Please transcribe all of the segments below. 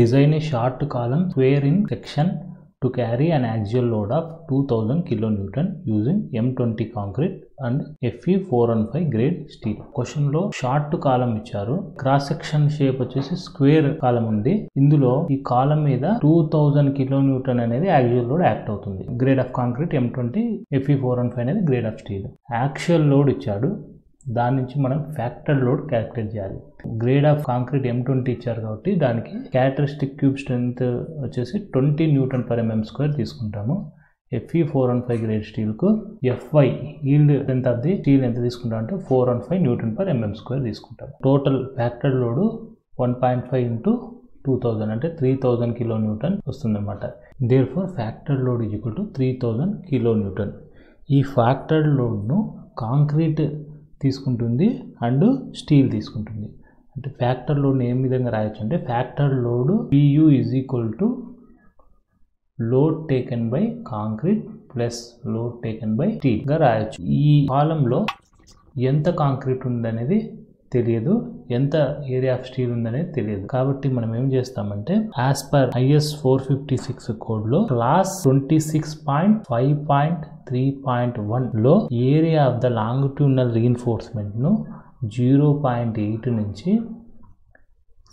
Design a short column square in section to carry an axial load of 2000 kN using M20 concrete and Fe 415 grade steel. Question లో short కాలం ఇచ్చారు. Cross section shape వచ్చేసి square కాలం ఉంది. ఇందులో ఈ కాలం మీద 2000 kN అనేది axial load act అవుతుంది. Grade of concrete M20, Fe 415 అనేది grade of steel. Axial load ఇచ్చాడు. దాని నుంచి మనం ఫ్యాక్టర్ లోడ్ క్యాలిక్యులేట్ చేయాలి. గ్రేడ్ ఆఫ్ కాంక్రీట్ M20 ఇచ్చారు కాబట్టి దానికి క్యారెక్టరిస్టిక్ క్యూబ్ స్ట్రెంత్ వచ్చేసి 20 Nm/mm² తీసుకుంటాము. Fe 415 గ్రేడ్ స్టీల్కు Fy yield strength of the steel ఎంత తీసుకుంటాం అంటే 415 Nm/mm² తీసుకుంటాం. టోటల్ ఫ్యాక్టర్ లోడ్ 1.5 into 2000 అంటే 3000 kN వస్తుందన్నమాట. Therefore factor load is equal to 3000 kN. ఈ ఫ్యాక్టర్ లోడ్ను కాంక్రీట్ తీసుకుంటుంది అండ్ స్టీల్ తీసుకుంటుంది. అంటే ఫ్యాక్టర్ లోడ్ని ఏ విధంగా రాయొచ్చు అంటే factor load PU is equal to load taken by concrete plus load taken by స్టీల్గా రాయొచ్చు. ఈ కాలంలో ఎంత కాంక్రీట్ ఉందనేది తెలియదు, ఎంత ఏరియా ఆఫ్ స్టీల్ ఉందనేది తెలియదు. కాబట్టి మనం ఏం చేస్తామంటే యాజ్ పర్ IS 456 కోడ్లో క్లాస్ 26.5.3.1 లో area of the longitudinal reinforcement ను 0.8 నుంచి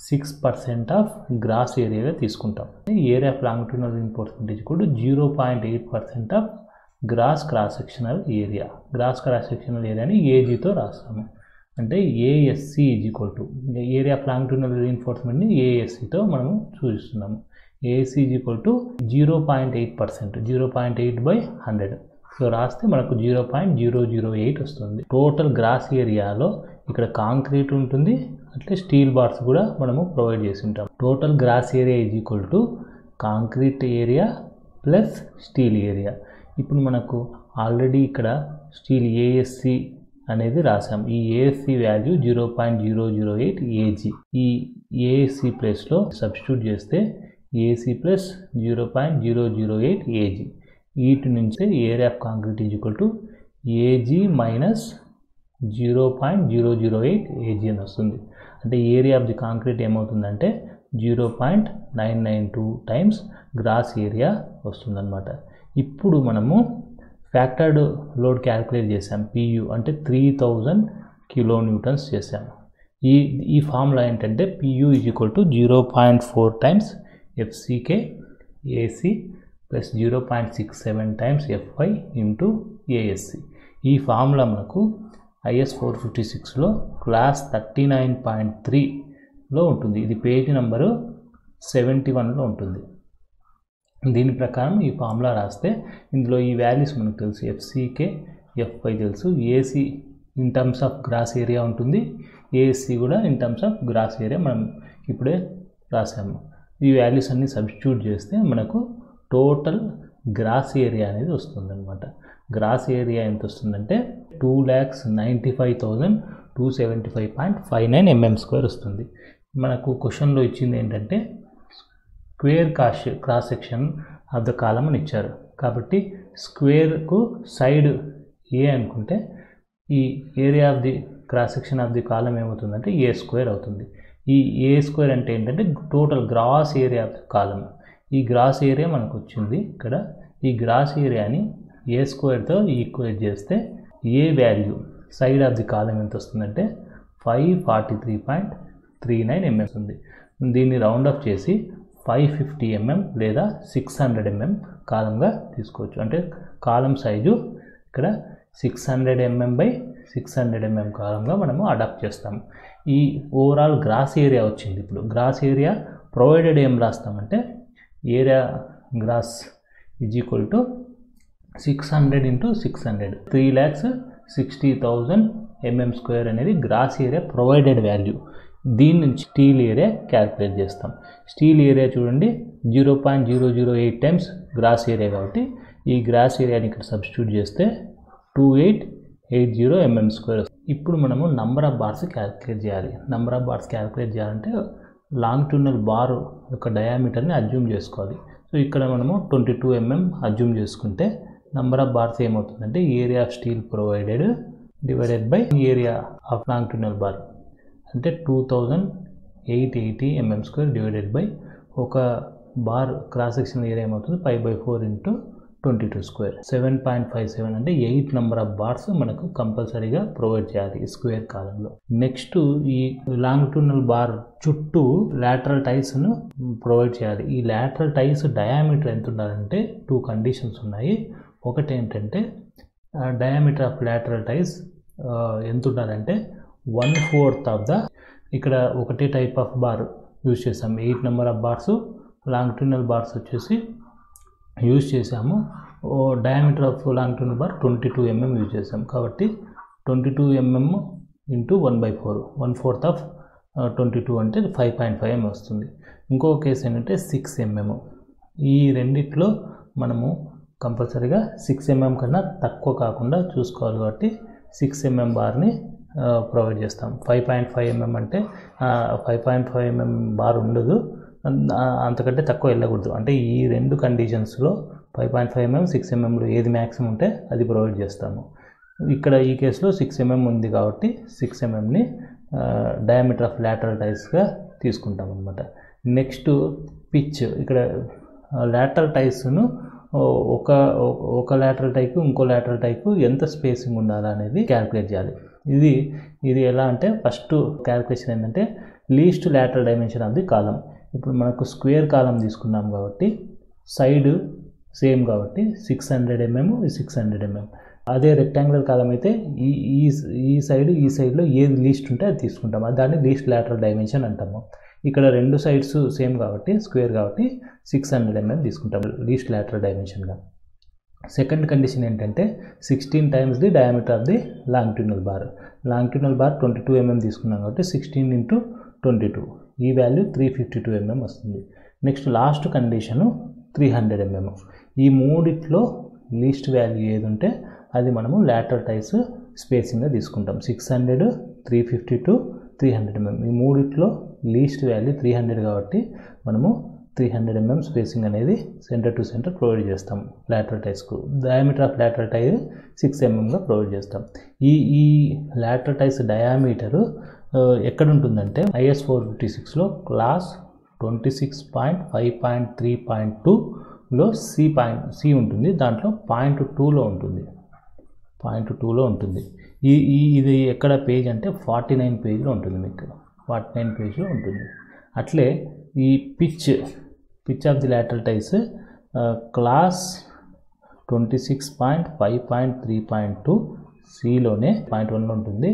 6% ఆఫ్ గ్రాస్ ఏరియాగా తీసుకుంటాం. Area of longitudinal reinforcement is equal to 0.8% of gross cross sectional area. Gross cross sectional ఏరియాని AGతో రాస్తాము. అంటే ASC is equal to area of longitudinal రీఇన్ఫోర్స్మెంట్ని ASCతో మనము సూచిస్తున్నాము. ASC is equal to 0.8%, 0.8/100. So రాస్తే మనకు 0.008 వస్తుంది. టోటల్ గ్రాస్ ఏరియాలో ఇక్కడ కాంక్రీట్ ఉంటుంది, అట్లే స్టీల్ బార్స్ కూడా మనము ప్రొవైడ్ చేసి ఉంటాం. Total gross area is equal to concrete area plus steel area. ఇప్పుడు మనకు ఆల్రెడీ ఇక్కడ స్టీల్ ASC అనేది రాసాం. ఈ ASC వాల్యూ 0.008 AG. ఈ ASC ప్లేస్లో సబ్స్టిట్యూట్ చేస్తే AC ప్లస్ 0.008 AG. వీటి నుంచి area of concrete is equal to AG minus 0.008 AG అని వస్తుంది. అంటే ఏరియా ఆఫ్ ది కాంక్రీట్ ఏమవుతుందంటే 0.992 టైమ్స్ గ్రాస్ ఏరియా వస్తుందన్నమాట. ఇప్పుడు మనము ఫ్యాక్టర్డ్ లోడ్ క్యాలిక్యులేట్ చేసాం. PU అంటే 3000 kN చేసాము. ఈ ఫార్ములా ఏంటంటే PU is equal to 0.4 times FCK AC plus 0.67 times Fy into ASC. ఈ ఫార్ములా మనకు IS 456లో క్లాస్ 39.3లో ఉంటుంది. ఇది పేజ్ నెంబరు 71లో ఉంటుంది. దీని ప్రకారం ఈ ఫార్ములా రాస్తే ఇందులో ఈ వాల్యూస్ మనకు తెలుసు. FCK Fy తెలుసు. AC in terms of gross area ఉంటుంది, ASC కూడా in terms of gross area మనం ఇప్పుడే రాసాము. ఈ వాల్యూస్ అన్ని సబ్స్టిట్యూట్ చేస్తే మనకు టోటల్ గ్రాస్ ఏరియా అనేది వస్తుందన్నమాట. గ్రాస్ ఏరియా ఎంత వస్తుందంటే 2,95,275.59 mm² వస్తుంది. మనకు క్వశ్చన్లో ఇచ్చింది ఏంటంటే square cross section of the column అని ఇచ్చారు. కాబట్టి స్క్వేర్కు సైడ్ A అనుకుంటే ఈ area of the cross section of the column ఏమవుతుందంటే A² అవుతుంది. ఈ A² అంటే ఏంటంటే total gross area of the column. ఈ గ్రాస్ ఏరియా మనకు వచ్చింది ఇక్కడ. ఈ గ్రాస్ ఏరియాని A²తో ఈక్వేట్ చేస్తే ఏ value side of the column ఎంత వస్తుందంటే 543.39 mm ఉంది. దీన్ని రౌండ్ ఆఫ్ చేసి 550 mm లేదా 600 mm కాలంగా తీసుకోవచ్చు. అంటే కాలం సైజు ఇక్కడ 600 mm/600 mm కాలంగా మనము అడాప్ట్ చేస్తాము. ఈ ఓవరాల్ గ్రాస్ ఏరియా వచ్చింది. ఇప్పుడు గ్రాస్ ఏరియా ప్రొవైడెడ్ ఏం రాస్తామంటే area gross is equal to 600 into 600 3,60,000 mm² అనేది గ్రాస్ ఏరియా ప్రొవైడెడ్ వాల్యూ. దీని నుంచి స్టీల్ ఏరియా క్యాలిక్యులేట్ చేస్తాం. స్టీల్ ఏరియా చూడండి 0.008 టైమ్స్ గ్రాస్ ఏరియా కాబట్టి ఈ గ్రాస్ ఏరియాని ఇక్కడ సబ్స్టిట్యూట్ చేస్తే 2880 mm². ఇప్పుడు మనము నంబర్ ఆఫ్ బార్స్ క్యాలిక్యులేట్ చేయాలి. నంబర్ ఆఫ్ బార్స్ క్యాలిక్యులేట్ చేయాలంటే లాంగిట్యూడినల్ బార్ యొక్క డయామీటర్ని అజ్యూమ్ చేసుకోవాలి. సో ఇక్కడ మనము 22 mm అజ్యూమ్ చేసుకుంటే నంబర్ ఆఫ్ బార్స్ ఏమవుతుందంటే area of steel provided divided by area of longitudinal bar అంటే 2880 mm² డివైడెడ్ బై ఒక బార్ క్రాస్ సెక్షన్ ఏరియా ఏమవుతుంది 5/4 ఇంటూ 22 స్క్వేర్ 7.57 అంటే 8 నెంబర్ ఆఫ్ బార్స్ మనకు కంపల్సరీగా ప్రొవైడ్ చేయాలి ఈ స్క్వేర్ కాలంలో. నెక్స్ట్ ఈ లాంగిట్యూడినల్ బార్ చుట్టూ లాటరల్ టైస్ను ప్రొవైడ్ చేయాలి. ఈ లాటరల్ టైస్ డయామీటర్ ఎంత ఉండాలంటే 2 కండిషన్స్ ఉన్నాయి. ఒకటి ఏంటంటే డయామీటర్ ఆఫ్ లాటరల్ టైస్ ఎంత ఉండాలంటే 1/4 ఆఫ్ ద, ఇక్కడ ఒకటే టైప్ ఆఫ్ బార్ యూజ్ చేసాం, 8 number of bars longitudinal bars వచ్చేసి యూజ్ చేసాము. Diameter of longitudinal bar 22 mm use చేసాం కాబట్టి 22 mm ఇంటూ 1/4 1/4 ఆఫ్ 22 అంటే 5.5 mm వస్తుంది. ఇంకో కేసు ఏంటంటే 6 mm. ఈ రెండిట్లో మనము కంపల్సరీగా 6 mm కన్నా తక్కువ కాకుండా చూసుకోవాలి కాబట్టి 6 mm బార్ని ప్రొవైడ్ చేస్తాం. 5.5 mm అంటే 5.5 mm బార్ ఉండదు, అంతకంటే తక్కువ వెళ్ళకూడదు. అంటే ఈ రెండు కండిషన్స్లో 5.5 mm 6 mmలో ఏది మ్యాక్సిమం ఉంటే అది ప్రొవైడ్ చేస్తాము. ఇక్కడ ఈ కేసులో 6 mm ఉంది కాబట్టి 6 mmని డయామీటర్ ఆఫ్ లాటరల్ టైస్గా తీసుకుంటాం అనమాట. నెక్స్ట్ పిచ్, ఇక్కడ లాటరల్ టైస్ను ఒక లాటరల్ టైకు ఇంకో లాటరల్ టైకు ఎంత స్పేసింగ్ ఉండాలి అనేది క్యాలిక్యులేట్ చేయాలి. ఇది ఎలా అంటే ఫస్ట్ క్యాలిక్యులేషన్ ఏంటంటే least lateral dimension of the column. ఇప్పుడు మనకు స్క్వేర్ కాలం తీసుకున్నాం కాబట్టి సైడ్ సేమ్ కాబట్టి 600 mm 600 mm. అదే రెక్టాంగులర్ కాలం అయితే ఈ సైడ్లో ఏది లీస్ట్ ఉంటే అది తీసుకుంటాం, దాన్ని లీస్ట్ లాటరల్ డైమెన్షన్ అంటాము. ఇక్కడ రెండు సైడ్స్ సేమ్ కాబట్టి స్క్వేర్ కాబట్టి 600 mm తీసుకుంటాం లీస్ట్ లాటరల్ డైమెన్షన్గా. సెకండ్ కండిషన్ ఏంటంటే 16 times the diameter of the longitudinal bar. Longitudinal bar 22 mm తీసుకున్నాం కాబట్టి 16 ఇంటూ 22, ఈ వాల్యూ 352 mm వస్తుంది. Next last condition 300 mm. ఈ మూడిట్లో లీస్ట్ వాల్యూ ఏది ఉంటే అది మనము లాటరల్ టైస్ స్పేసింగ్గా తీసుకుంటాం. 600 352 300 mm. ఈ మూడిట్లో లీస్ట్ వాల్యూ 300 కాబట్టి మనము 300 mm స్పేసింగ్ అనేది సెంటర్ టు సెంటర్ ప్రొవైడ్ చేస్తాం లాటరల్ టైస్కు. డయామీటర్ ఆఫ్ లాటరల్ టైస్ 6 mmగా ప్రొవైడ్ చేస్తాం. ఈ లాటరల్ టైస్ డయామీటరు ఎక్కడ ఉంటుందంటే IS 456లో క్లాస్ 26.5.3.2లో సి ఉంటుంది, దాంట్లో 0.2లో ఉంటుంది. ఇది ఎక్కడ పేజ్ అంటే 49 పేజ్లో ఉంటుంది, మీకు 49 పేజ్లో ఉంటుంది. అట్లే ఈ pitch of the lateral ties clause 26.5.3.2 సిలోనే 0.1లో ఉంటుంది.